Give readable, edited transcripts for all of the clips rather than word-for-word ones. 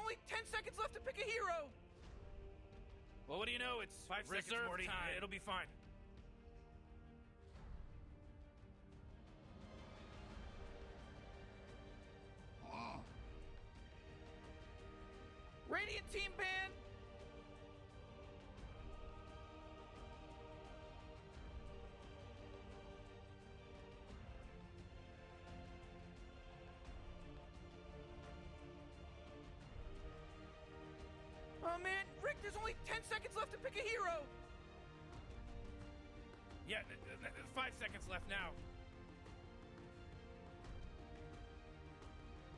only 10 seconds left to pick a hero! Well, what do you know? It's 5 seconds, reserve Morty. time. It'll be fine. Radiant team ban! Oh man, Rick, there's only 10 seconds left to pick a hero! Yeah, 5 seconds left now.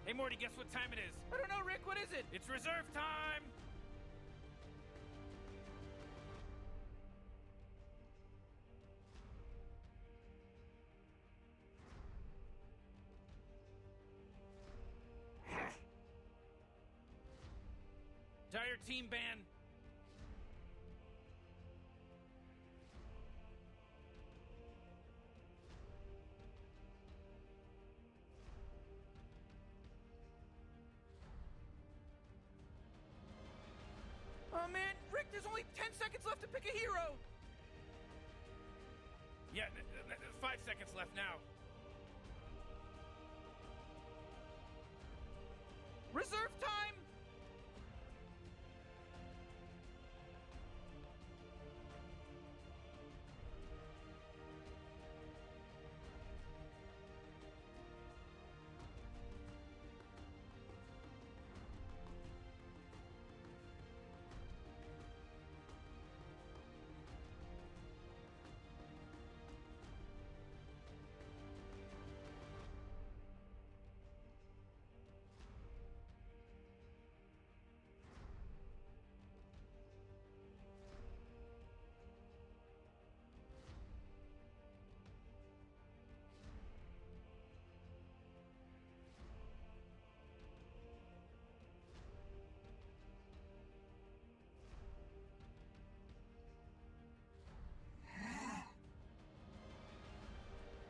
Hey, Morty, guess what time it is? I don't know, Rick, what is it? It's reserve time! Dire team ban. Oh man, Rick, there's only 10 seconds left to pick a hero! Yeah, 5 seconds left now. Reserve time!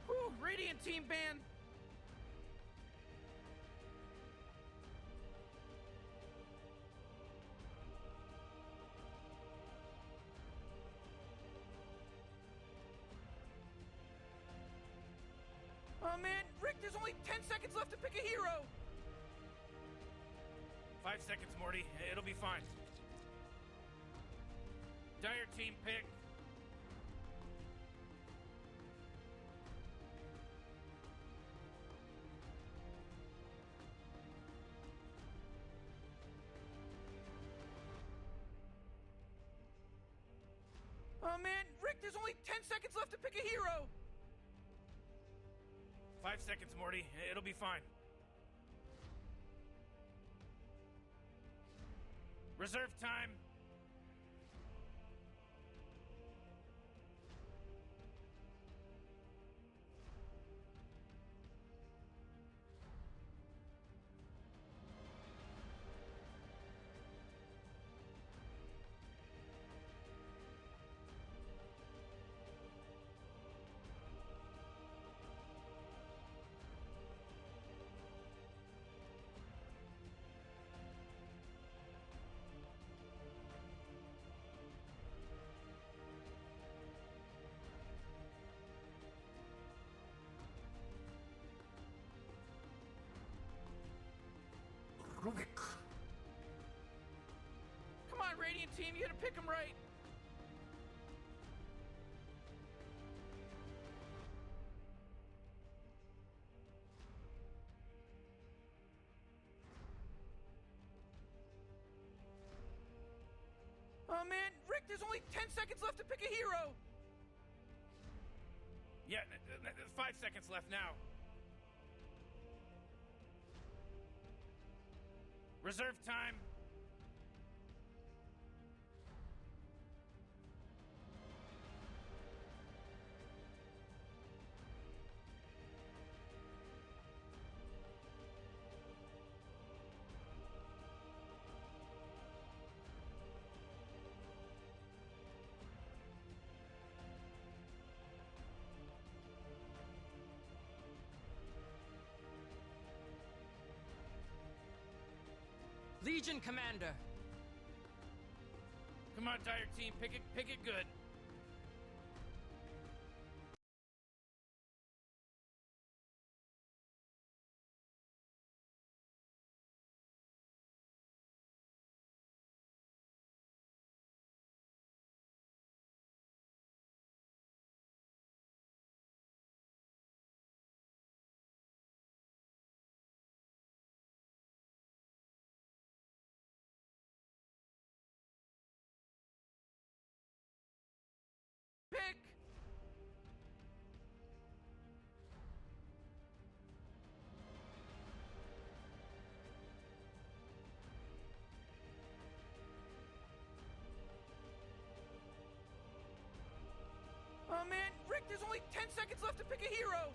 Whew, Radiant team ban! Oh man, Rick, there's only 10 seconds left to pick a hero! 5 seconds, Morty. It'll be fine. Dire team pick. Oh man, Rick, there's only 10 seconds left to pick a hero! 5 seconds, Morty. It'll be fine. Reserve time. Come on, Radiant team, you gotta pick him right! Oh man, Rick, there's only 10 seconds left to pick a hero! Yeah, 5 seconds left now. Reserve time. The Region Commander. Come on, Dire Team, pick it good. Pick! Oh man, Rick, there's only 10 seconds left to pick a hero!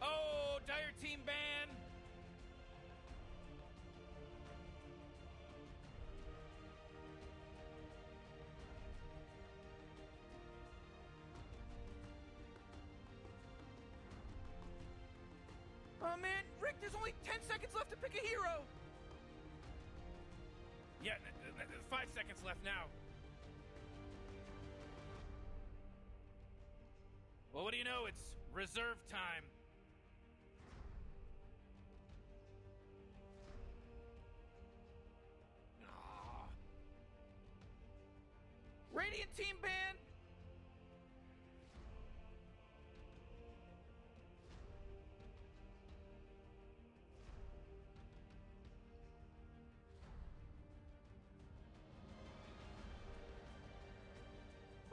Oh, Dire Team ban! Oh man, Rick, there's only 10 seconds left to pick a hero! Yeah, 5 seconds left now. Well, what do you know? It's reserve time. Aw. Radiant team banned!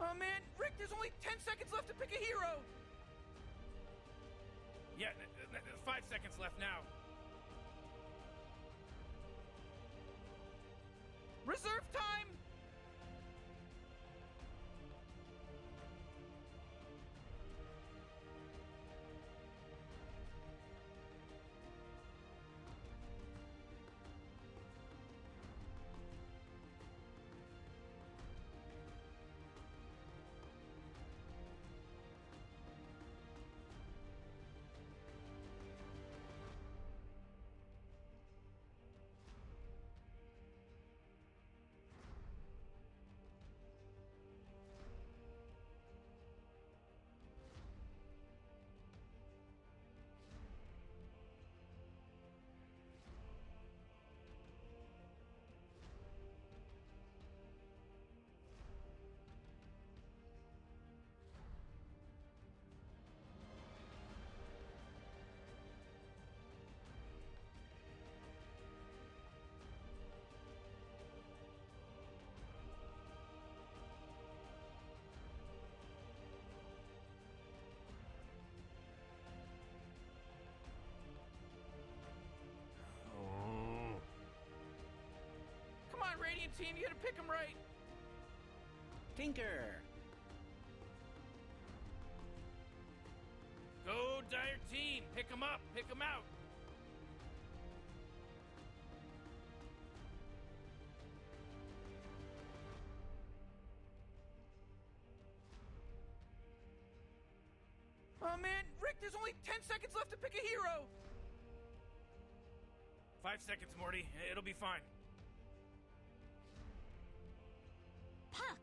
Oh man, Rick, there's only 10 seconds left to pick a hero! Yeah, 5 seconds left now. Reserve time! Come on, Radiant team, you gotta pick him right! Tinker! Go, Dire Team! Pick 'em up! Pick 'em out! Oh man, Rick, there's only 10 seconds left to pick a hero! 5 seconds, Morty. It'll be fine. Puck!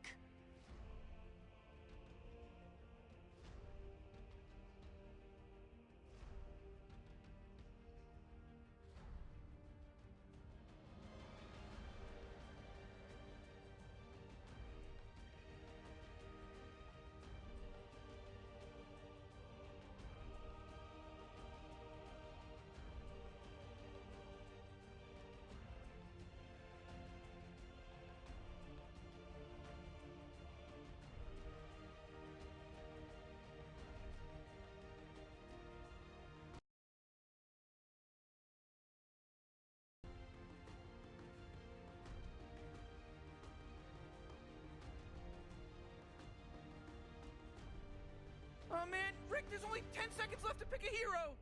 Oh man, Rick, there's only 10 seconds left to pick a hero!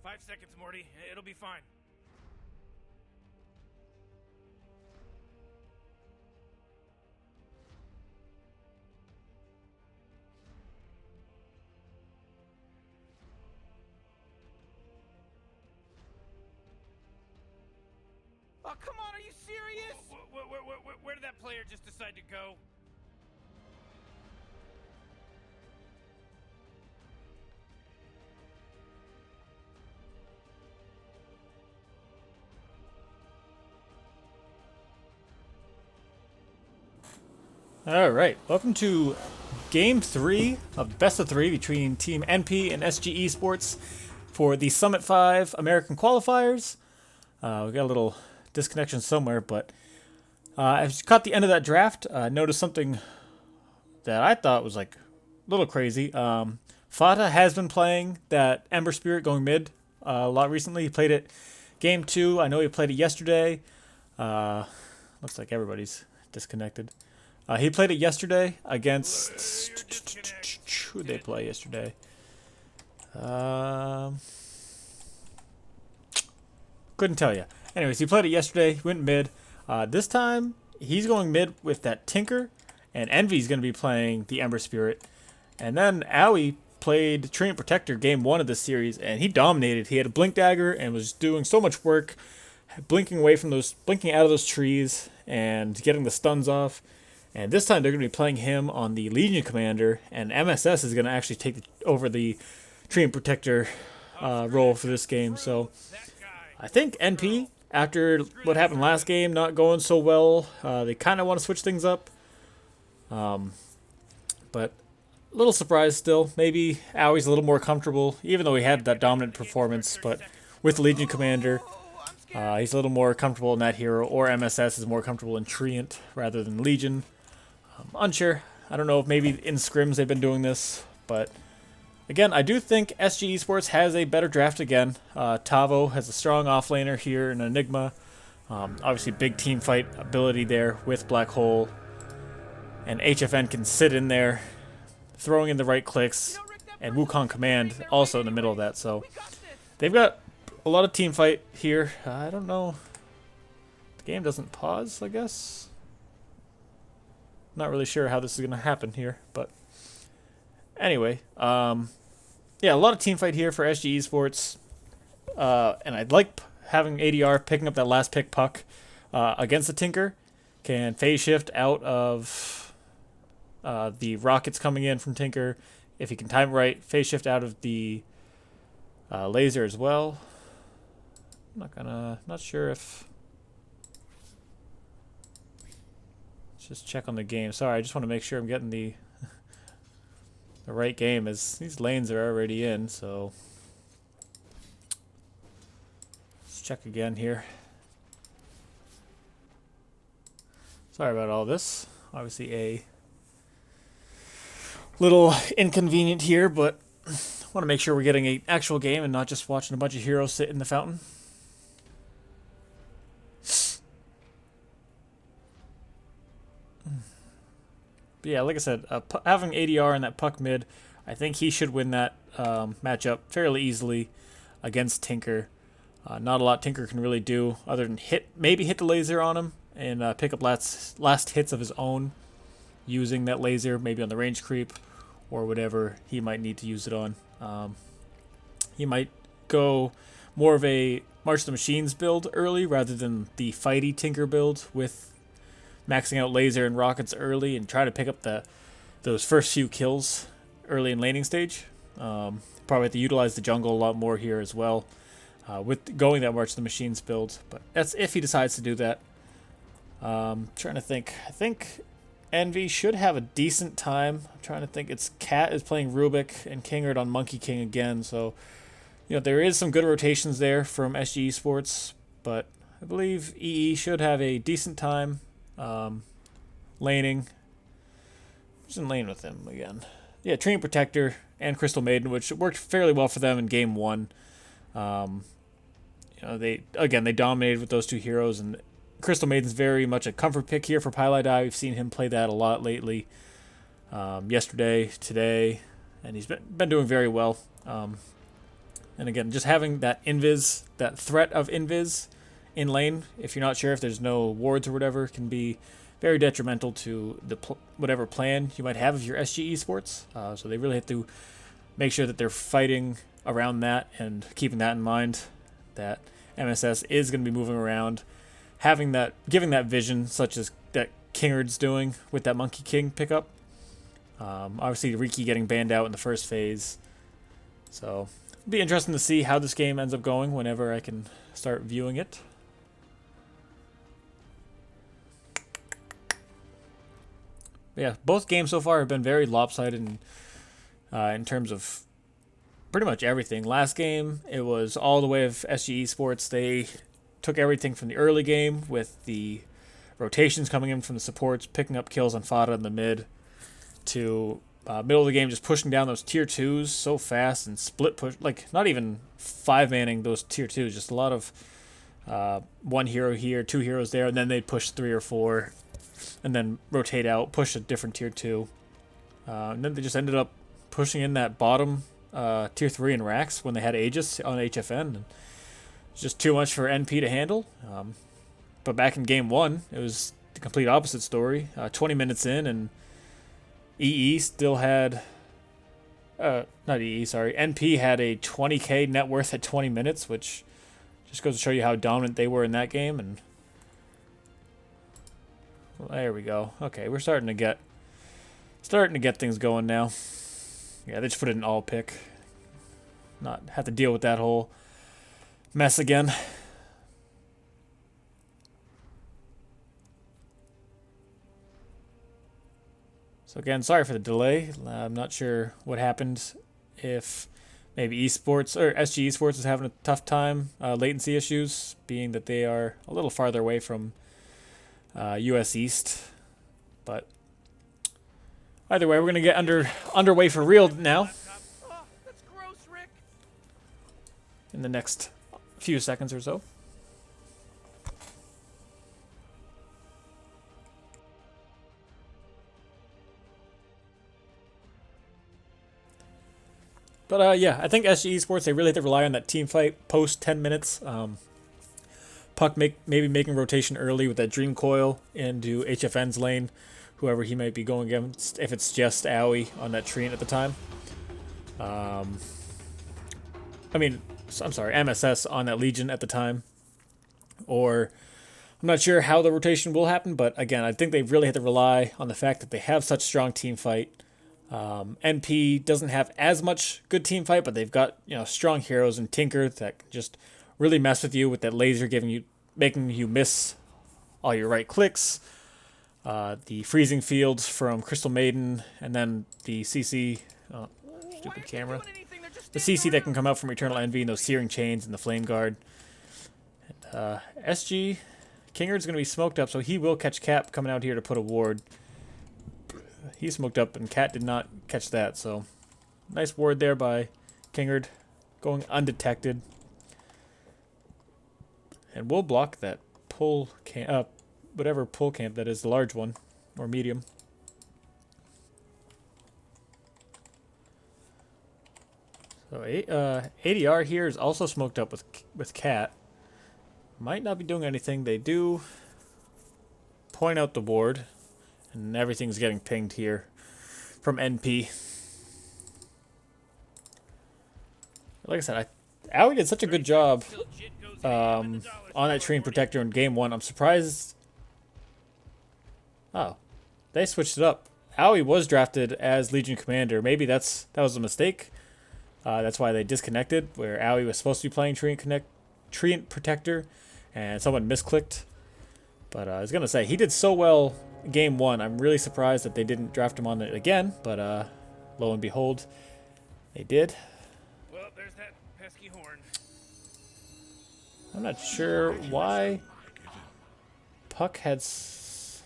5 seconds, Morty. It'll be fine. come on, are you serious? Where did that player just decide to go? All right, welcome to Game 3 of Best of 3 between Team NP and SG Esports for the Summit 5 American qualifiers. We got a little disconnection somewhere, but I caught the end of that draft. Noticed something that I thought was like a little crazy. Fata has been playing that Ember Spirit going mid a lot recently. He played it Game 2. I know he played it yesterday. Looks like everybody's disconnected. He played it yesterday against... Who did they play yesterday? Couldn't tell you. Anyways, he played it yesterday. He went mid. This time, he's going mid with that Tinker, and Envy's going to be playing the Ember Spirit. And then Owie played Treant Protector game 1 of this series, and he dominated. He had a Blink Dagger and was doing so much work, blinking out of those trees and getting the stuns off. And this time they're going to be playing him on the Legion Commander, and MSS is going to actually take over the Treant Protector role for this game. So I think NP, after what happened last game, not going so well, they kind of want to switch things up. But a little surprised still. Maybe Owie's a little more comfortable, even though he had that dominant performance. But with Legion Commander, he's a little more comfortable in that hero, or MSS is more comfortable in Treant rather than Legion. Unsure. I don't know if maybe in scrims they've been doing this, but again, I do think SG Esports has a better draft again. Tavo has a strong offlaner here in Enigma. Obviously, big team fight ability there with Black Hole, and HFN can sit in there, throwing in the right clicks, and Wukong Command also in the middle of that. So they've got a lot of team fight here. I don't know. The game doesn't pause, I guess. Not really sure how this is going to happen here, but anyway, yeah, a lot of team fight here for SG Esports, and I'd like having ADR picking up that last pick puck against the Tinker. Can phase shift out of the rockets coming in from Tinker. If he can time it right, phase shift out of the laser as well. Not sure if... Just check on the game. Sorry, I just want to make sure I'm getting the right game, as these lanes are already in, so let's check again here. Sorry about all this. Obviously a little inconvenient here, but I want to make sure we're getting an actual game and not just watching a bunch of heroes sit in the fountain. But yeah, like I said, having ADR in that puck mid, I think he should win that matchup fairly easily against Tinker. Not a lot Tinker can really do other than maybe hit the laser on him and pick up last hits of his own using that laser, maybe on the range creep or whatever he might need to use it on. He might go more of a March the Machines build early rather than the fighty Tinker build with maxing out laser and rockets early and try to pick up those first few kills early in laning stage. Probably have to utilize the jungle a lot more here as well with going that March the Machines build. But that's if he decides to do that. Trying to think. I think Envy should have a decent time. I'm trying to think. It's Cat is playing Rubik and Kingard on Monkey King again. So, there is some good rotations there from SG Esports. But I believe EE should have a decent time. Laning. Who's in lane with him again? Yeah, Treant Protector and Crystal Maiden, which worked fairly well for them in game 1. They dominated with those two heroes, and Crystal Maiden's very much a comfort pick here for Pylai. We've seen him play that a lot lately. Yesterday, today, and he's been doing very well. And again, just having that invis, that threat of invis in lane, if you're not sure if there's no wards or whatever, can be very detrimental to the whatever plan you might have of your SG Esports. So they really have to make sure that they're fighting around that and keeping that in mind, that MSS is going to be moving around, having that, giving that vision, such as that Kingard's doing with that Monkey King pickup. Obviously, Riki getting banned out in the first phase. So, it'll be interesting to see how this game ends up going whenever I can start viewing it. But yeah, both games so far have been very lopsided in terms of pretty much everything. Last game, it was all the way of SG Esports. They took everything from the early game with the rotations coming in from the supports, picking up kills on Fada in the mid, to middle of the game just pushing down those tier 2s so fast and split push, like not even 5-manning those tier 2s, just a lot of one hero here, 2 heroes there, and then they'd push 3 or 4 and then rotate out, push a different tier 2. And then they just ended up pushing in that bottom tier 3 in racks when they had Aegis on HFN. And it's just too much for NP to handle. But back in game 1, it was the complete opposite story. 20 minutes in, and EE still had... not EE, sorry. NP had a 20k net worth at 20 minutes, which just goes to show you how dominant they were in that game. And well, there we go. Okay, we're starting to get things going now. Yeah, they just put it in all pick. Not have to deal with that whole mess again. So again, sorry for the delay. I'm not sure what happened. If maybe esports or SG Esports is having a tough time, latency issues, being that they are a little farther away from US East. But either way, we're gonna get underway for real now. Oh, that's gross, Rick. In the next few seconds or so. But yeah, I think SG Esports, they really have to rely on that team fight post 10 minutes. Puck maybe making rotation early with that Dream Coil into HFN's lane, whoever he might be going against, if it's just Owie on that Treant at the time. I'm sorry, MSS on that Legion at the time. Or, I'm not sure how the rotation will happen, but again, I think they really have to rely on the fact that they have such strong team fight. NP doesn't have as much good team fight, but they've got, strong heroes and Tinker that can just really mess with you with that laser, making you miss all your right clicks. The freezing fields from Crystal Maiden, and then the CC, stupid camera. The CC that can come out from Eternal Envy and those Searing Chains and the Flame Guard. And, SG Kingard's going to be smoked up, so he will catch Cap coming out here to put a ward. He smoked up, and Cat did not catch that, so nice ward there by Kingard, going undetected. And we'll block that pull camp, whatever pull camp that is, the large one, or medium. So ADR here is also smoked up with Cat. Might not be doing anything. They do point out the ward. And everything's getting pinged here from NP. Like I said, Owie did such a good job on that Treant Protector in game 1. I'm surprised. Oh, they switched it up. Owie was drafted as Legion Commander. Maybe that was a mistake. That's why they disconnected, where Owie was supposed to be playing Treant Protector, and someone misclicked. But I was going to say, he did so well game 1. I'm really surprised that they didn't draft him on it again, but lo and behold, they did. Well, there's that pesky horn. I'm not sure why Puck had... It's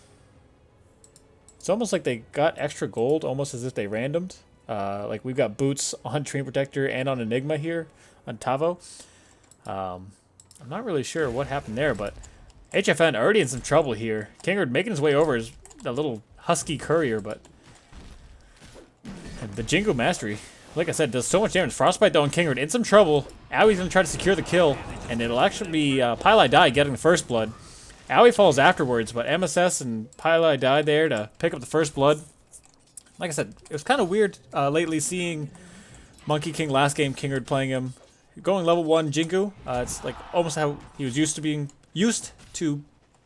almost like they got extra gold, almost as if they randomed. Like we've got boots on Treant Protector and on Enigma here, on Tavo. I'm not really sure what happened there, but HFN already in some trouble here. Kingard making his way over as a little husky courier, but the Jingo Mastery, like I said, does so much damage. Frostbite though, and Kingard in some trouble. Owie's going to try to secure the kill, and it'll actually be Pili Die getting the first blood. Owie falls afterwards, but MSS and Pili Die there to pick up the first blood. Like I said, it was kind of weird lately seeing Monkey King last game, Kingard playing him. Going level 1 Jingu, it's like almost how he was used to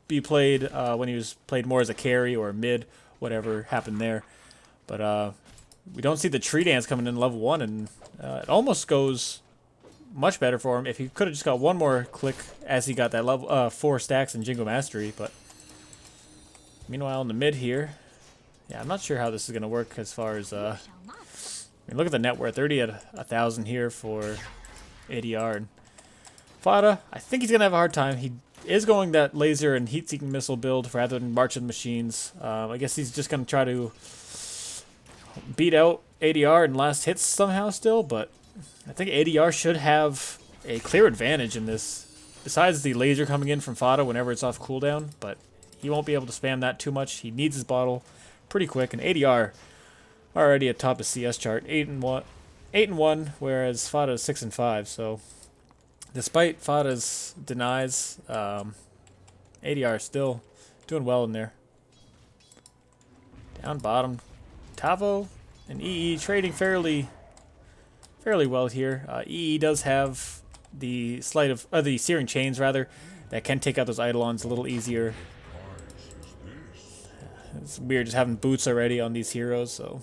be played when he was played more as a carry or a mid, whatever happened there. But we don't see the tree dance coming in level 1, and it almost goes much better for him if he could have just got one more click as he got that level 4 stacks in Jingo Mastery. But meanwhile, in the mid here, yeah, I'm not sure how this is going to work as far as... I mean, look at the net worth, 30 at 1,000 here for ADR. And Fada, I think he's going to have a hard time. He is going that laser and heat-seeking missile build rather than marching machines. I guess he's just going to try to beat out ADR in last hits somehow still, but I think ADR should have a clear advantage in this, besides the laser coming in from Fada whenever it's off cooldown, but he won't be able to spam that too much. He needs his bottle pretty quick, and ADR already atop the CS chart, 8-1, whereas Fada is 6-5. So, despite Fada's denies, ADR is still doing well in there. Down bottom, Tavo and EE trading fairly well here. EE does have the sleight of the searing chains rather that can take out those eidolons a little easier. It's weird just having boots already on these heroes, so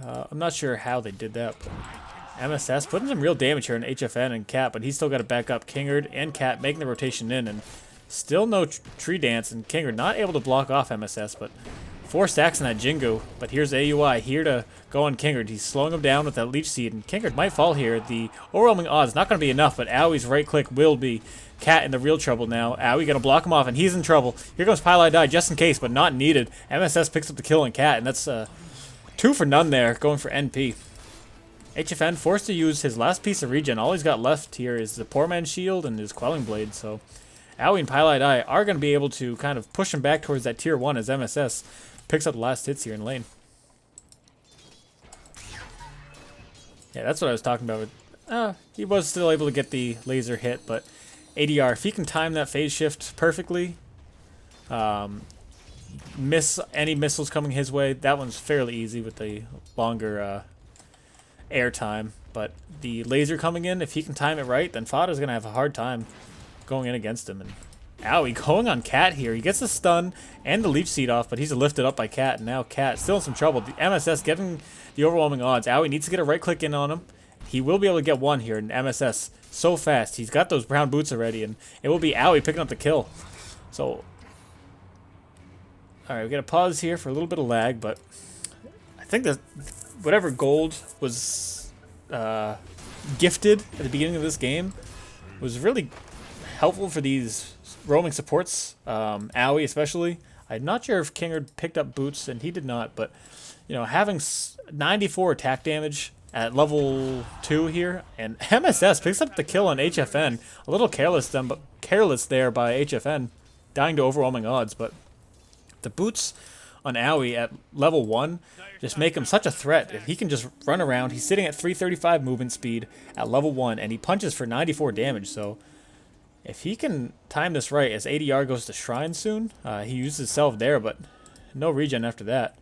I'm not sure how they did that. But MSS putting some real damage here on HFN and Cat, but he's still got to back up Kingard and Cat making the rotation in, and still no tree dance, and Kingard not able to block off MSS, but 4 stacks in that Jingo. But here's AUI here to go on Kingard. He's slowing him down with that Leech Seed, and Kingard might fall here. The overwhelming odds not going to be enough, but Aui's right click will be. Cat in the real trouble now. Aoi going to block him off, and he's in trouble. Here comes Pile I Die just in case, but not needed. MSS picks up the kill on Cat, and that's 2 for none there, going for NP. HFN forced to use his last piece of regen. All he's got left here is the Poor Man's Shield and his Quelling Blade, so Aoi and Pile I Die are going to be able to kind of push him back towards that tier 1 as MSS picks up the last hits here in lane. Yeah, that's what I was talking about. He was still able to get the laser hit, but ADR, if he can time that phase shift perfectly, miss any missiles coming his way, that one's fairly easy with the longer air time. But the laser coming in, if he can time it right, then Fada's going to have a hard time going in against him. And Aoi going on Cat here. He gets the stun and the Leech Seed off, but he's lifted up by Cat, and now Cat still in some trouble. The MSS getting the overwhelming odds. Aoi needs to get a right click in on him. He will be able to get one here, and MSS so fast. He's got those brown boots already, and it will be Aoi picking up the kill. So, alright, we got to pause here for a little bit of lag, but I think that whatever gold was gifted at the beginning of this game was really helpful for these roaming supports, Aoi especially. I'm not sure if Kingard picked up boots, and he did not, but you know, having 94 attack damage at level 2 here, and MSS picks up the kill on HFN. A little careless there by HFN, dying to overwhelming odds, but the boots on Aoi at level 1 just make him such a threat. If he can just run around, he's sitting at 335 movement speed at level 1, and he punches for 94 damage, so if he can time this right, as ADR goes to Shrine soon, he uses Self there, but no regen after that.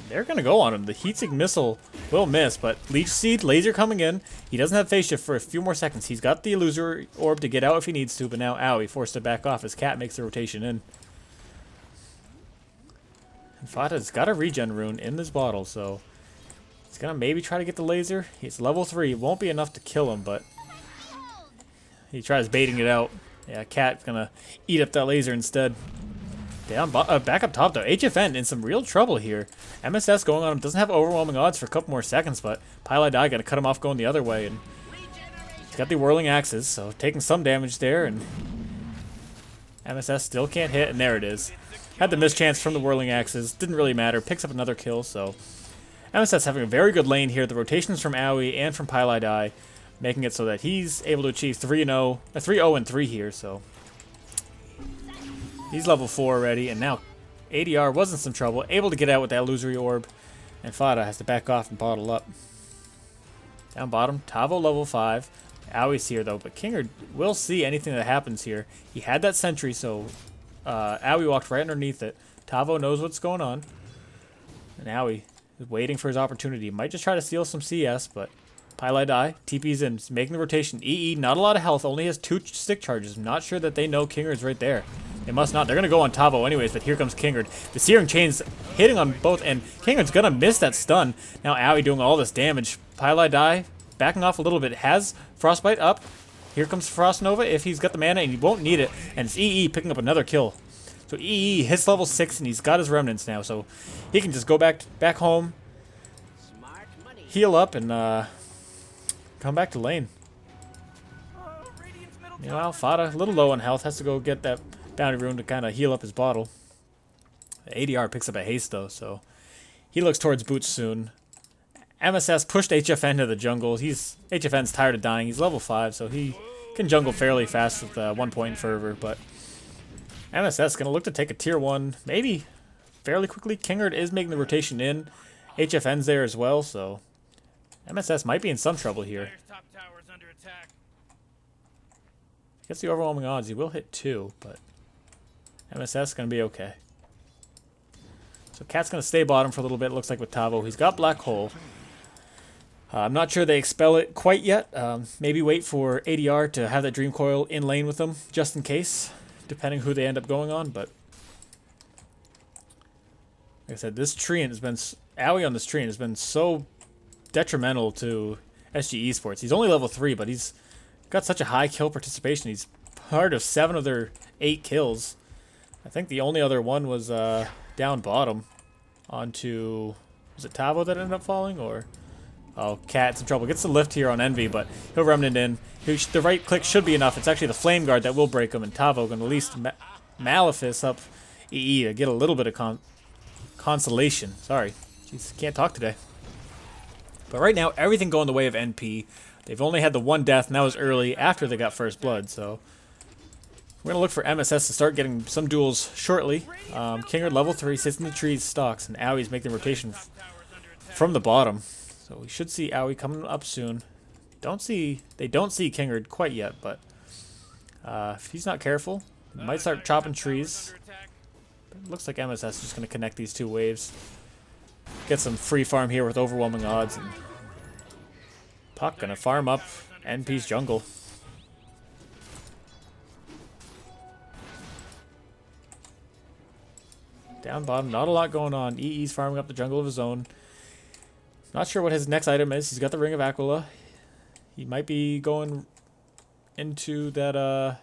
They're going to go on him. The Heatsink missile will miss, but Leech Seed, laser coming in. He doesn't have phase shift for a few more seconds. He's got the Illusory Orb to get out if he needs to, but now Aoi forced to back off as Cat makes the rotation in. And Fada's got a regen rune in this bottle, so he's going to maybe try to get the laser. He's level 3. It won't be enough to kill him, but he tries baiting it out. Yeah, Cat's going to eat up that laser instead. Down, back up top though. HFN in some real trouble here. MSS going on him. Doesn't have overwhelming odds for a couple more seconds, but Pile I Die got to cut him off going the other way. And he's got the whirling axes, so taking some damage there. And MSS still can't hit, and there it is. Had the mischance from the whirling axes. Didn't really matter. Picks up another kill, so MSS having a very good lane here. The rotations from Aoi and from Pile I Die making it so that he's able to achieve 3-0-3 here, so he's level 4 already, and now ADR was in some trouble, able to get out with that Illusory Orb, and Fada has to back off and bottle up. Down bottom, Tavo level 5. Aoi's here though, but Kingard will see anything that happens here. He had that sentry, so Aoi walked right underneath it. Tavo knows what's going on, and Aoi is waiting for his opportunity. Might just try to steal some CS, but Pili die. TP's in. He's making the rotation. EE, not a lot of health. Only has 2 stick charges. I'm not sure that they know Kingard's right there. They must not. They're going to go on Tavo anyways, but here comes Kingard. The Searing Chain's hitting on both, and Kingard's going to miss that stun. Now Owie doing all this damage. Pili die, backing off a little bit. Has Frostbite up. Here comes Frost Nova if he's got the mana, and he won't need it. And it's EE picking up another kill. So EE hits level 6, and he's got his remnants now, so he can just go back home, heal up, and come back to lane. Meanwhile, Fada, a little low on health, has to go get that bounty rune to kind of heal up his bottle. The ADR picks up a haste, though, so he looks towards boots soon. MSS pushed HFN to the jungle. HFN's tired of dying. He's level 5, so he can jungle fairly fast with 1 point fervor, but MSS going to look to take a tier 1, maybe fairly quickly. Kingard is making the rotation in. HFN's there as well, so MSS might be in some trouble here. Top tower's under attack. Gets the overwhelming odds. He will hit 2, but MSS going to be okay. So Cat's going to stay bottom for a little bit, looks like, with Tavo. He's got Black Hole. I'm not sure they expel it quite yet. Maybe wait for ADR to have that Dream Coil in lane with them, just in case, depending who they end up going on. But like I said, this Treant has been... Owie on this Treant has been so detrimental to SG Esports. He's only level 3, but he's got such a high kill participation. He's part of 7 of their 8 kills. I think the only other one was down bottom onto... Was it Tavo that ended up falling, or... Oh, Cat's in trouble. Gets the lift here on Envy, but he'll Remnant in. The right click should be enough. It's actually the Flame Guard that will break him, and Tavo going to at least Malefice up EE to get a little bit of consolation. Sorry. Jeez, can't talk today. But right now, everything going the way of NP. They've only had the 1 death, and that was early after they got first blood, so... We're going to look for MSS to start getting some duels shortly. Kingard level 3 sits in the trees, stalks, and Owie's making the rotation from the bottom. So we should see Owie coming up soon. They don't see Kingard quite yet, but if he's not careful, he might start chopping trees. But it looks like MSS is just going to connect these 2 waves. Get some free farm here with overwhelming odds. And Puck going to farm up NP's jungle. Down bottom, not a lot going on. EE's farming up the jungle of his own. Not sure what his next item is. He's got the Ring of Aquila. He might be going into that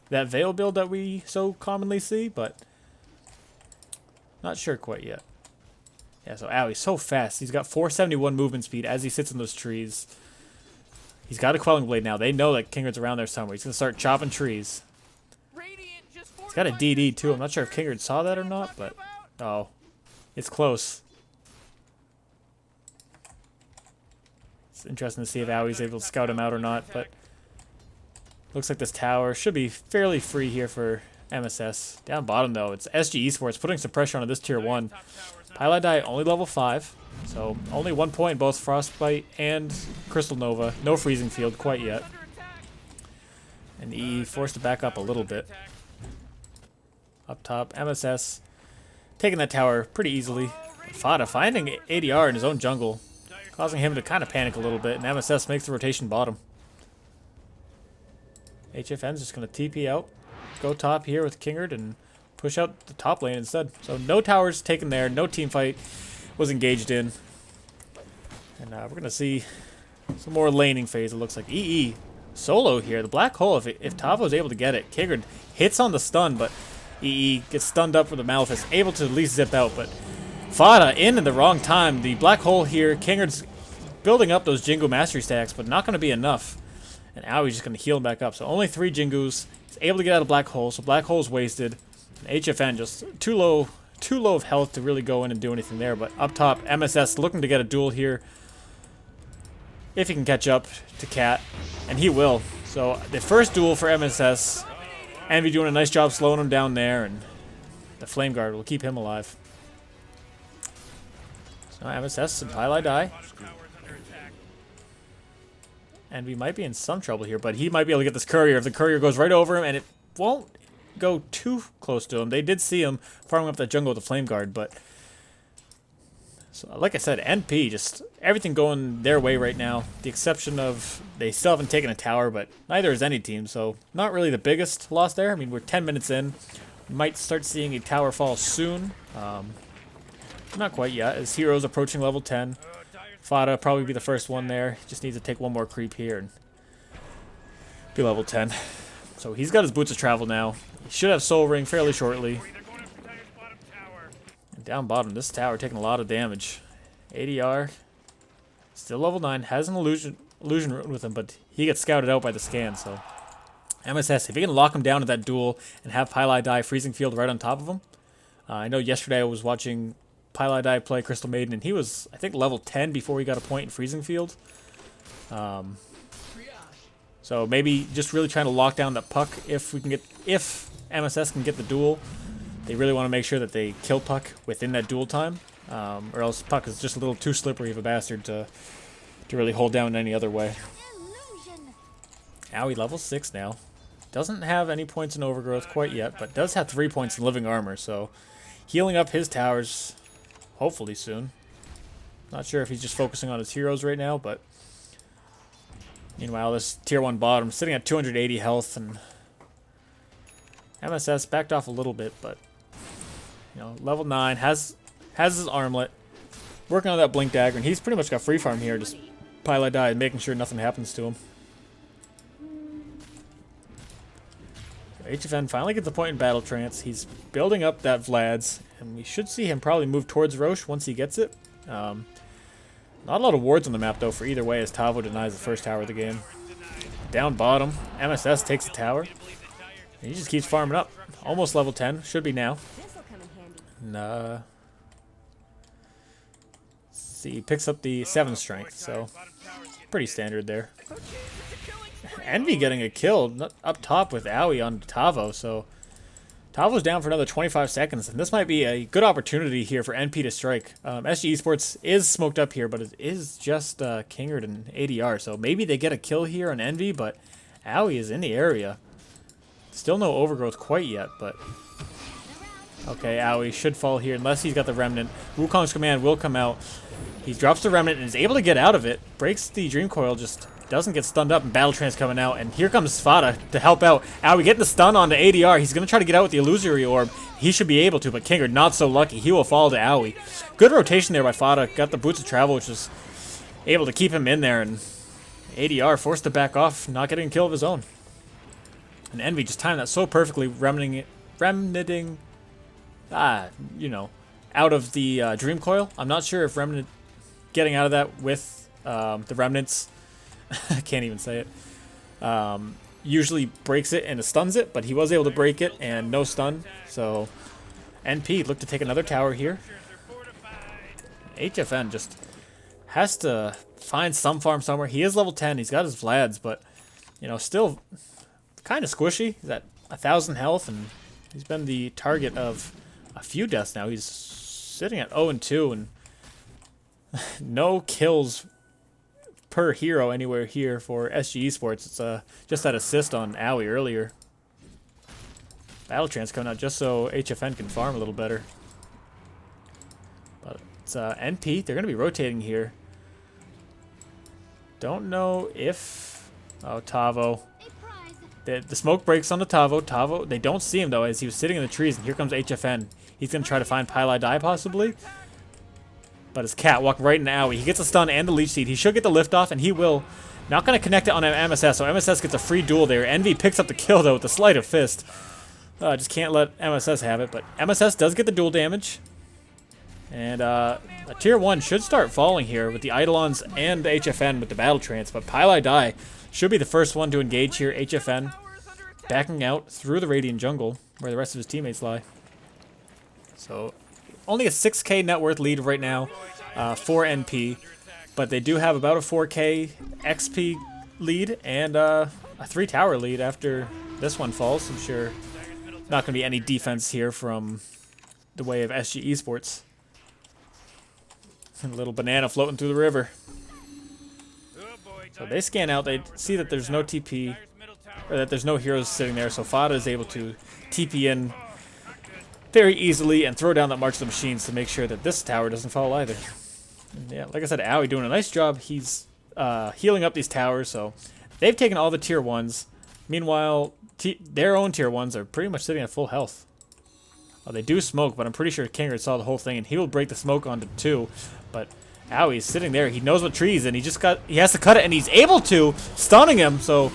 that Veil build that we so commonly see, but not sure quite yet. Yeah, so Owie's so fast. He's got 471 movement speed as he sits in those trees. He's got a Quelling Blade now. They know that Kingard's around there somewhere. He's going to start chopping trees. He's got a DD too. I'm not sure if Kingard saw that or not, but... Oh. It's close. It's interesting to see if Owie's able to scout him out or not, but... Looks like this tower should be fairly free here for MSS. Down bottom, though, it's SG Esports putting some pressure onto this tier 1. Pili die only level 5, so only 1 point both Frostbite and Crystal Nova. No Freezing Field quite yet. And E forced to back up a little bit. Up top, MSS taking that tower pretty easily. Fada finding ADR in his own jungle, causing him to kind of panic a little bit, and MSS makes the rotation bottom. HFN's just going to TP out, go top here with Kingard, and push out the top lane instead. So no towers taken there, no team fight was engaged in. And we're going to see some more laning phase, it looks like. EE solo here, the Black Hole, if Tavo's able to get it. Kingard hits on the stun, but EE gets stunned up with the Malefice, able to at least zip out, but Fada in at the wrong time. The Black Hole here, Kingard's building up those Jingu Mastery stacks, but not going to be enough. And Owie's just going to heal him back up. So only 3 Jingus. He's able to get out of Black Hole, so Black Hole's wasted. And HFN just too low of health to really go in and do anything there. But up top, MSS looking to get a duel here. If he can catch up to Cat. And he will. So the first duel for MSS. Envy doing a nice job slowing him down there. And the Flame Guard will keep him alive. So MSS and Pili die. And we might be in some trouble here, but he might be able to get this courier. If the courier goes right over him, and it won't go too close to him. They did see him farming up that jungle with the Flame Guard, but So, like I said, NP, just everything going their way right now. The exception of they still haven't taken a tower, but neither has any team. So, not really the biggest loss there. I mean, we're 10 minutes in. We might start seeing a tower fall soon. Not quite yet, as Hero's approaching level 10. Fada probably be the first one there. Just needs to take one more creep here and be level 10. So he's got his boots of travel now. He should have Soul Ring fairly shortly. And down bottom, this tower taking a lot of damage. ADR, still level 9, has an illusion rune with him, but he gets scouted out by the scan, so MSS, if he can lock him down to that duel and have Pylai die Freezing Field right on top of him. I know yesterday I was watching Pylai die play Crystal Maiden, and he was, I think, level 10 before he got a point in Freezing Field. So maybe just really trying to lock down that Puck if MSS can get the duel. They really want to make sure that they kill Puck within that duel time, or else Puck is just a little too slippery of a bastard to really hold down in any other way. Owie level 6 now. Doesn't have any points in Overgrowth quite yet, but does have 3 points in Living Armor, so healing up his towers hopefully soon. Not sure if he's just focusing on his heroes right now, but meanwhile, this tier 1 bottom sitting at 280 health, and MSS backed off a little bit, but you know, level 9 has his armlet, working on that blink dagger, and he's pretty much got free farm here, just Pylai die and making sure nothing happens to him. HFN finally gets the point in Battle Trance. He's building up that Vlad's, and we should see him probably move towards Roche once he gets it. Not a lot of wards on the map, though, for either way, as Tavo denies the first tower of the game. Down bottom, MSS takes the tower. And he just keeps farming up. Almost level 10. Should be now. And, see, he picks up the 7 strength, so pretty standard there. Envy getting a kill up top with Owie on Tavo, so Tavo's down for another 25 seconds, and this might be a good opportunity here for NP to strike. SG Esports is smoked up here, but it is just Kingard and ADR, so maybe they get a kill here on Envy, but Owie is in the area. Still no Overgrowth quite yet, but okay, Owie should fall here unless he's got the Remnant. Wukong's command will come out. He drops the Remnant and is able to get out of it, breaks the Dream Coil, just doesn't get stunned up, and Battle Trance coming out, and here comes Fada to help out. Owie getting the stun onto ADR. He's going to try to get out with the Illusory Orb. He should be able to, but Kingard not so lucky. He will fall to Owie. Good rotation there by Fada. Got the Boots of Travel, which is able to keep him in there, and ADR forced to back off, not getting a kill of his own. And Envy just timed that so perfectly, remnanting, you know, out of the Dream Coil. I'm not sure if Remnant getting out of that with the Remnants, I can't even say it, usually breaks it and stuns it, but he was able to break it and no stun. So NP look to take another tower here. HFN just has to find some farm somewhere. He is level 10. He's got his Vlads, but you know, still kind of squishy. He's at 1,000 health, and he's been the target of a few deaths now. He's sitting at 0-2, and no kills per hero anywhere here for SG Esports. It's just that assist on Owie earlier. Battle Trance coming out just so HFN can farm a little better. But it's NP. They're going to be rotating here. Don't know if... Oh, Tavo. The smoke breaks on the Tavo. Tavo, they don't see him, though, as he was sitting in the trees, and here comes HFN. He's going to try to find Pylai die, possibly. But his cat walked right into Owie. He gets a stun and the leech seed. He should get the lift off, and he will. Not going to connect it on MSS, so MSS gets a free duel there. Envy picks up the kill, though, with the sleight of fist. Just can't let MSS have it, but MSS does get the duel damage. And a tier 1 should start falling here with the Eidolons and the HFN with the Battle Trance, but Pylai die should be the first one to engage here. HFN backing out through the Radiant Jungle, where the rest of his teammates lie. So only a 6k net worth lead right now for NP, but they do have about a 4k XP lead and a 3 tower lead after this one falls. I'm sure not going to be any defense here from the way of SG Esports. A little banana floating through the river. So they scan out, they see that there's no TP, or that there's no heroes sitting there, so Fada is able to TP in very easily and throw down that March of the Machines to make sure that this tower doesn't fall either. And yeah, like I said, Aoi doing a nice job. He's healing up these towers, so they've taken all the tier 1s. Meanwhile, their own tier 1s are pretty much sitting at full health. Oh, they do smoke, but I'm pretty sure Kingard saw the whole thing, and he will break the smoke onto 2. But Aoi's sitting there. He knows what trees, and he has to cut it, and he's able to, stunning him. So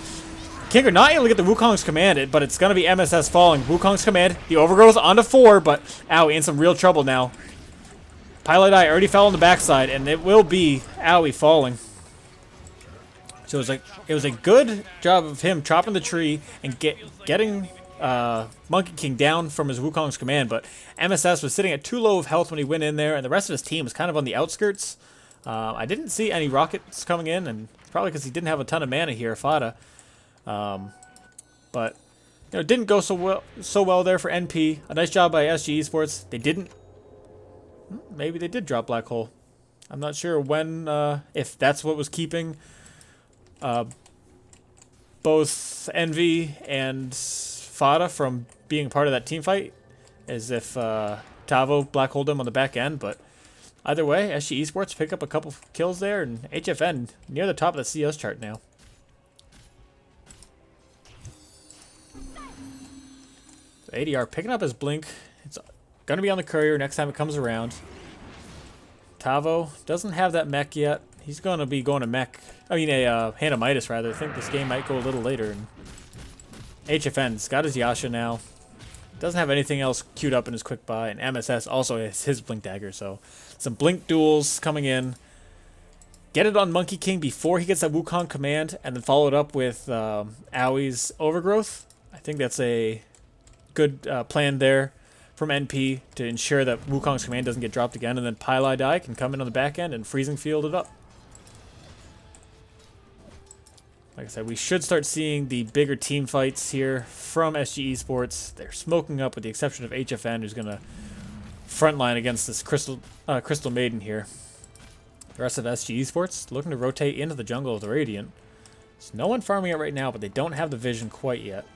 Kingard not able to get the Wukong's command, but it's going to be MSS falling. Wukong's command, the overgrowth onto 4, but Aoi in some real trouble now. Pilot Eye already fell on the backside, and it will be Aoi falling. So it was a good job of him chopping the tree and getting Monkey King down from his Wukong's command, but MSS was sitting at too low of health when he went in there, and the rest of his team was kind of on the outskirts. I didn't see any rockets coming in, and probably because he didn't have a ton of mana here, Fada. But you know, it didn't go so well there for NP. A nice job by SG Esports. They didn't. Maybe they did drop Black Hole. I'm not sure when, if that's what was keeping both Envy and Fada from being part of that team fight, as if Tavo black holed him on the back end. But either way, SG Esports pick up a couple kills there, and HFN near the top of the CS chart now. So ADR picking up his blink. It's gonna be on the courier next time it comes around. Tavo doesn't have that mech yet. He's gonna be going to mech. I mean, a Hand of Midas rather. I think this game might go a little later. And HFN's got his Yasha now. Doesn't have anything else queued up in his quick buy, and MSS also has his blink dagger. So some blink duels coming in. Get it on Monkey King before he gets that Wukong command, and then follow it up with Aoi's overgrowth. I think that's a good plan there from NP to ensure that Wukong's command doesn't get dropped again, and then Pylai Dai can come in on the back end and freezing field it up. Like I said, we should start seeing the bigger team fights here from SG Esports. They're smoking up with the exception of HFN, who's going to frontline against this Crystal Maiden here. The rest of SG Esports looking to rotate into the jungle of the Radiant. There's no one farming it right now, but they don't have the vision quite yet.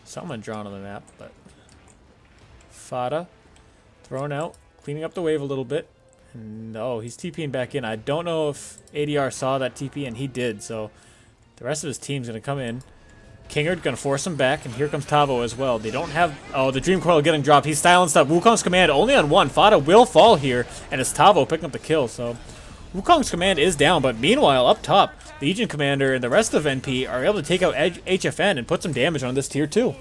Someone drawn on the map, but Fada thrown out, cleaning up the wave a little bit. No, he's TPing back in. I don't know if ADR saw that TP, and he did, so the rest of his team's going to come in. Kingard going to force him back, and here comes Tavo as well. They don't have... Oh, the Dream Coil getting dropped. He's silenced up. Wukong's command only on 1. Fada will fall here, and it's Tavo picking up the kill, so Wukong's command is down, but meanwhile, up top, the Legion Commander and the rest of NP are able to take out HFN and put some damage on this tier 2.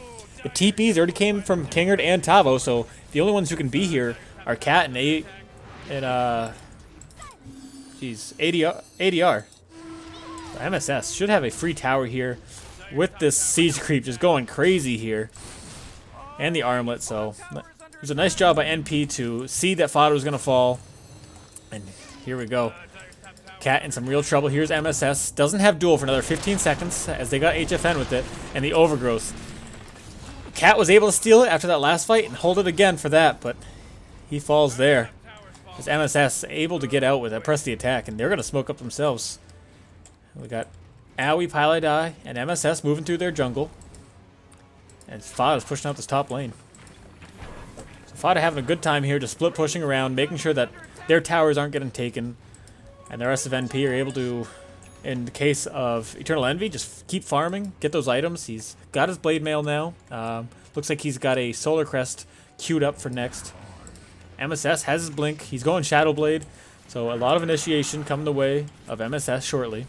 The TPs already came from Kingard and Tavo, so the only ones who can be here are Cat and ADR. So MSS should have a free tower here with this siege creep just going crazy here. And the armlet, so it was a nice job by NP to see that Fada was going to fall. And here we go. Cat in some real trouble. Here's MSS. Doesn't have duel for another 15 seconds as they got HFN with it. And the overgrowth. Cat was able to steal it after that last fight and hold it again for that, but he falls there. As MSS able to get out with that, press the attack, and they're going to smoke up themselves. We got Aoi, Pylai Dai, and MSS moving through their jungle. And Fada's pushing out this top lane. So Fada having a good time here, just split pushing around, making sure that their towers aren't getting taken. And the rest of NP are able to, in the case of Eternal Envy, just keep farming, get those items. He's got his Blade Mail now. Looks like he's got a Solar Crest queued up for next. MSS has his blink. He's going Shadow Blade. So a lot of initiation coming the way of MSS shortly.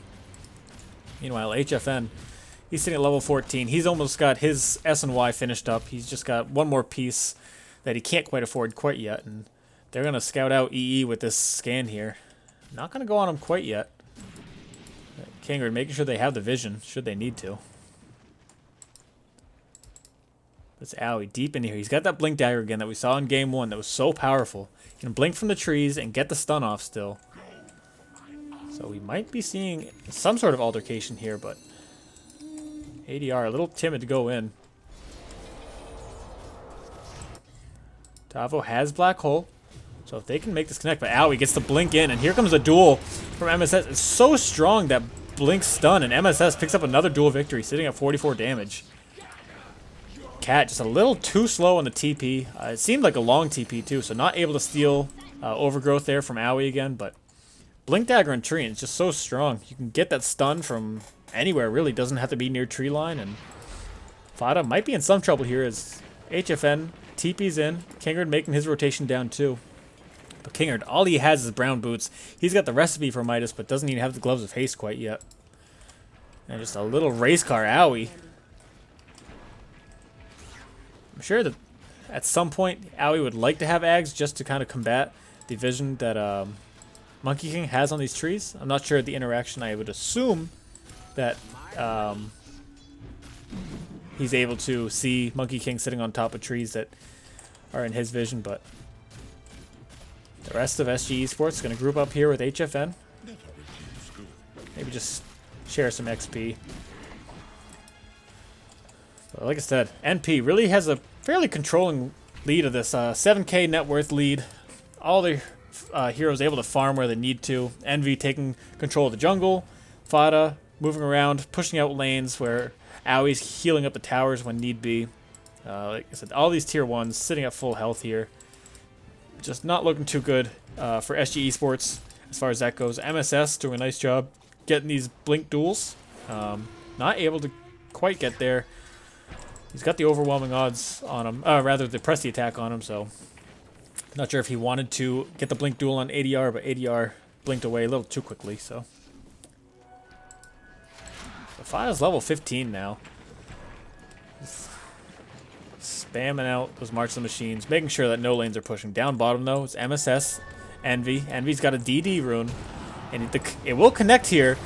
Meanwhile, HFN, he's sitting at level 14. He's almost got his S&Y finished up. He's just got one more piece that he can't quite afford quite yet. And they're going to scout out EE with this scan here. Not going to go on him quite yet. Kingard making sure they have the vision, should they need to. That's Aoi deep in here. He's got that blink dagger again that we saw in game 1 that was so powerful. He can blink from the trees and get the stun off still. So we might be seeing some sort of altercation here, but ADR a little timid to go in. Tavo has Black Hole. So if they can make this connect, but Aoi gets the blink in, and here comes a duel from MSS. It's so strong that blink stun, and MSS picks up another duel victory, sitting at 44 damage. Cat just a little too slow on the TP. It seemed like a long TP too, so not able to steal overgrowth there from Owie again, but Blink Dagger and Tree is just so strong. You can get that stun from anywhere, really. Doesn't have to be near tree line, and Fada might be in some trouble here as HFN TP's in. Kingard making his rotation down too. But Kingard, all he has is brown boots. He's got the recipe for Midas, but doesn't even have the gloves of haste quite yet. And just a little race car Owie. I'm sure that at some point Owie would like to have Ags just to kind of combat the vision that Monkey King has on these trees. I'm not sure the interaction. I would assume that he's able to see Monkey King sitting on top of trees that are in his vision, but the rest of SG Esports is going to group up here with HFN. Maybe just share some XP. But like I said, NP really has a fairly controlling lead of this 7k net worth lead. All the heroes able to farm where they need to. Envy taking control of the jungle. Fada moving around, pushing out lanes where Owie's healing up the towers when need be. Like I said, all these tier 1s sitting at full health here. Just not looking too good for SG Esports as far as that goes. MSS doing a nice job getting these blink duels. Not able to quite get there. He's got the overwhelming odds on him. Rather, the press the attack on him, so not sure if he wanted to get the blink duel on ADR, but ADR blinked away a little too quickly, so. Fada's level 15 now. Just spamming out those March of the Machines, making sure that no lanes are pushing. Down bottom, though, is MSS, Envy. Envy's got a DD rune, and it will connect here.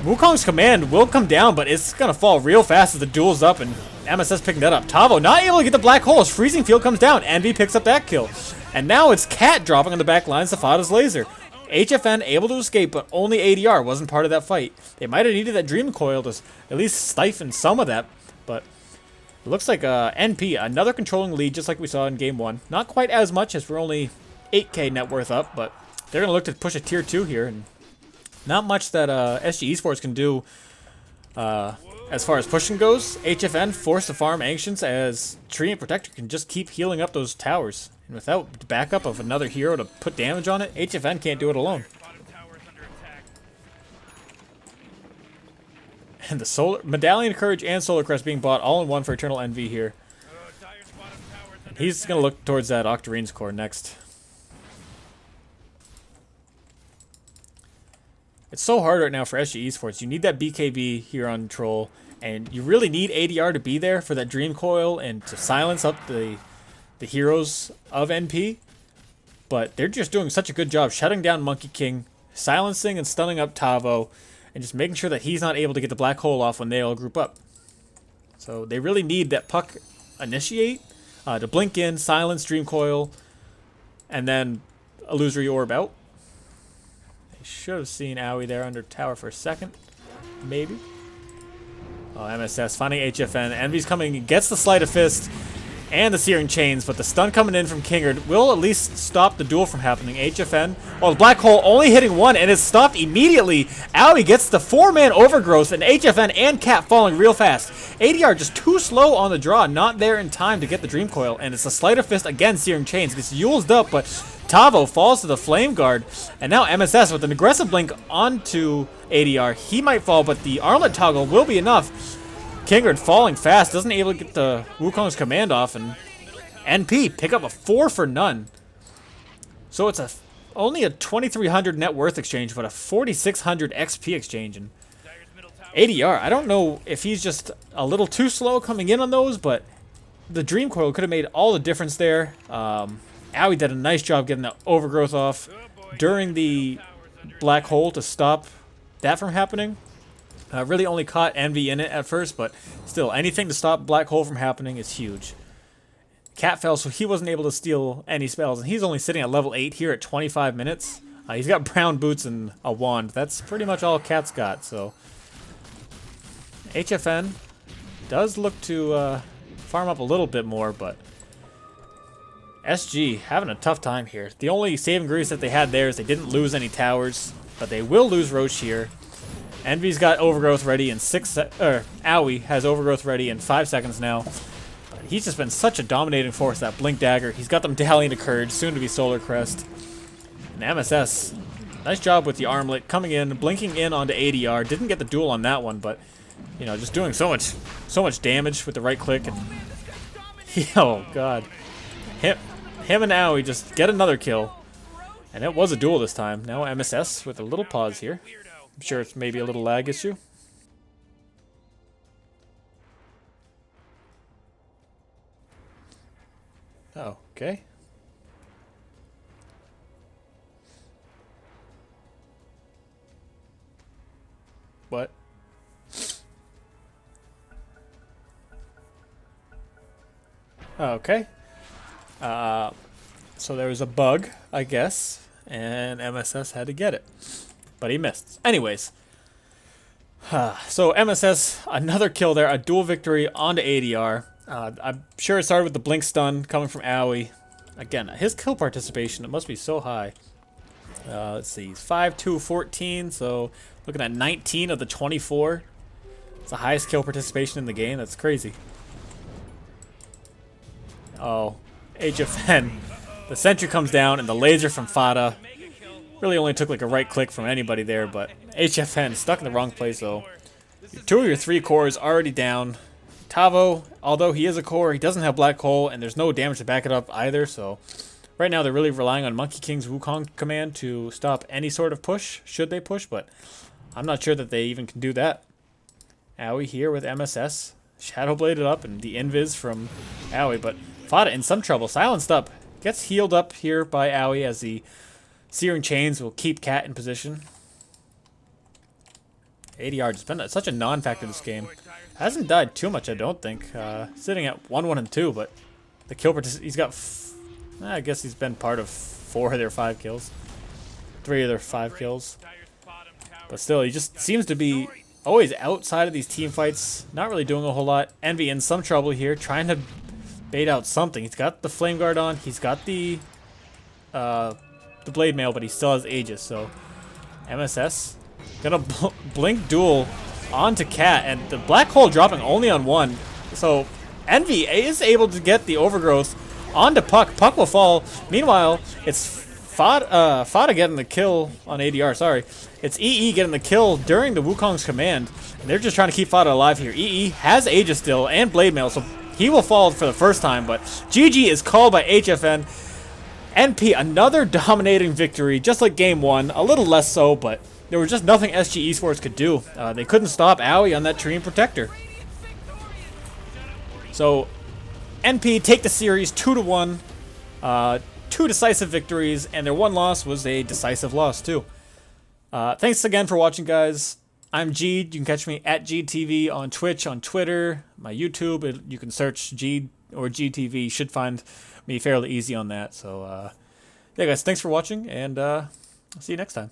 Wukong's command will come down, but it's going to fall real fast as the duel's up, and MSS picking that up. Tavo not able to get the black hole as Freezing Field comes down. Envy picks up that kill. And now it's Cat dropping on the back lines of Fada's laser. HFN able to escape, but only ADR wasn't part of that fight. They might have needed that Dream Coil to at least stifle some of that, but it looks like NP, another controlling lead just like we saw in Game 1. Not quite as much as we're only 8k net worth up, but they're going to look to push a tier 2 here, and not much that SG Esports can do as far as pushing goes. HFN forced to farm Ancients as Tree and Protector can just keep healing up those towers. And without backup of another hero to put damage on it, HFN can't do it alone. And the Solar Medallion of Courage and Solar Crest being bought all in one for Eternal Envy here. And he's going to look towards that Octarine's Core next. It's so hard right now for SG Esports. You need that BKB here on Troll, and you really need ADR to be there for that Dream Coil and to silence up the heroes of NP. But they're just doing such a good job shutting down Monkey King, silencing and stunning up Tavo, and just making sure that he's not able to get the black hole off when they all group up. So they really need that Puck initiate to blink in, silence Dream Coil, and then Illusory Orb out. Should have seen Owie there under tower for a second. Maybe. Oh, MSS finding HFN. Envy's coming, gets the Sleight of Fist and the Searing Chains, but the stun coming in from Kingard will at least stop the duel from happening. HFN, well, the Black Hole only hitting one, and it's stopped immediately. Owie gets the 4-man overgrowth, and HFN and Cat falling real fast. ADR just too slow on the draw, not there in time to get the Dream Coil, and it's a Sleight of Fist again, Searing Chains. Gets Yulesed up, but Tavo falls to the Flame Guard, and now MSS with an aggressive blink onto ADR. He might fall, but the Armlet toggle will be enough. Kingard falling fast, doesn't able to get the Wukong's command off, and NP pick up a 4 for none. So it's only a 2,300 net worth exchange, but a 4,600 XP exchange. And ADR, I don't know if he's just a little too slow coming in on those, but the Dream Coil could have made all the difference there. Owie did a nice job getting the overgrowth off during the black hole to stop that from happening. Really only caught Envy in it at first, but still, anything to stop black hole from happening is huge. Cat fell, so he wasn't able to steal any spells, and he's only sitting at level 8 here at 25 minutes. He's got brown boots and a wand. That's pretty much all Cat's got, so HFN does look to farm up a little bit more, but SG having a tough time here. The only saving grace that they had there is they didn't lose any towers, but they will lose Roche here. Envy's got overgrowth ready in Owie has overgrowth ready in 5 seconds now. he's just been such a dominating force, that Blink Dagger. He's got them Dalliant to Courage, soon to be Solar Crest. And MSS, nice job with the armlet, coming in, blinking in onto ADR. Didn't get the duel on that one, but, you know, just doing so much damage with the right click. And oh, God. Him and Aoi just get another kill. And it was a duel this time. Now MSS with a little pause here. I'm sure it's maybe a little lag issue. Oh, okay. What? Okay. So there was a bug, I guess, and MSS had to get it. But he missed. Anyways. So MSS, another kill there, a dual victory onto ADR. I'm sure it started with the blink stun coming from Aoi. Again, his kill participation, it must be so high. Let's see, 5-2-14, so looking at 19 of the 24. It's the highest kill participation in the game. That's crazy. Oh, HFN. The sentry comes down, and the laser from Fada really only took like a right click from anybody there, but HFN stuck in the wrong place, though. 2 of your 3 cores already down. Tavo, although he is a core, he doesn't have Black Hole, and there's no damage to back it up either, so right now they're really relying on Monkey King's Wukong command to stop any sort of push, should they push, but I'm not sure that they even can do that. Aoi here with MSS, Shadow Bladed up, and the invis from Aoi, but Fada in some trouble, silenced up, gets healed up here by Aoi as the Searing Chains will keep Cat in position. ADR just been such a non-factor this game. Hasn't died too much, I don't think. Sitting at 1-1 and 2, but the kill he's got. I guess he's been part of 4 of their 5 kills, 3 of their 5 kills. But still, he just seems to be always outside of these team fights, not really doing a whole lot. Envy in some trouble here, trying to bait out something. He's got the Flame Guard on. He's got the Blade Mail, but he still has Aegis. So MSS gonna blink duel onto Cat, and the Black Hole dropping only on 1. So Envy is able to get the Overgrowth onto Puck. Puck will fall. Meanwhile, it's Fada getting the kill on ADR. Sorry, it's EE getting the kill during the Wukong's command, and they're just trying to keep Fada alive here. EE has Aegis still and Blade Mail, so he will fall for the first time, but GG is called by HFN. NP, another dominating victory, just like game 1, a little less so, but there was just nothing SG Esports could do. They couldn't stop Aoi on that Treant Protector. So, NP take the series 2-1, 2 decisive victories, and their 1 loss was a decisive loss too. Thanks again for watching, guys. I'm Geed. You can catch me at GTV on Twitch, on Twitter, my YouTube. You can search Geed or GTV. You should find me fairly easy on that. So, yeah, guys, thanks for watching, and I'll see you next time.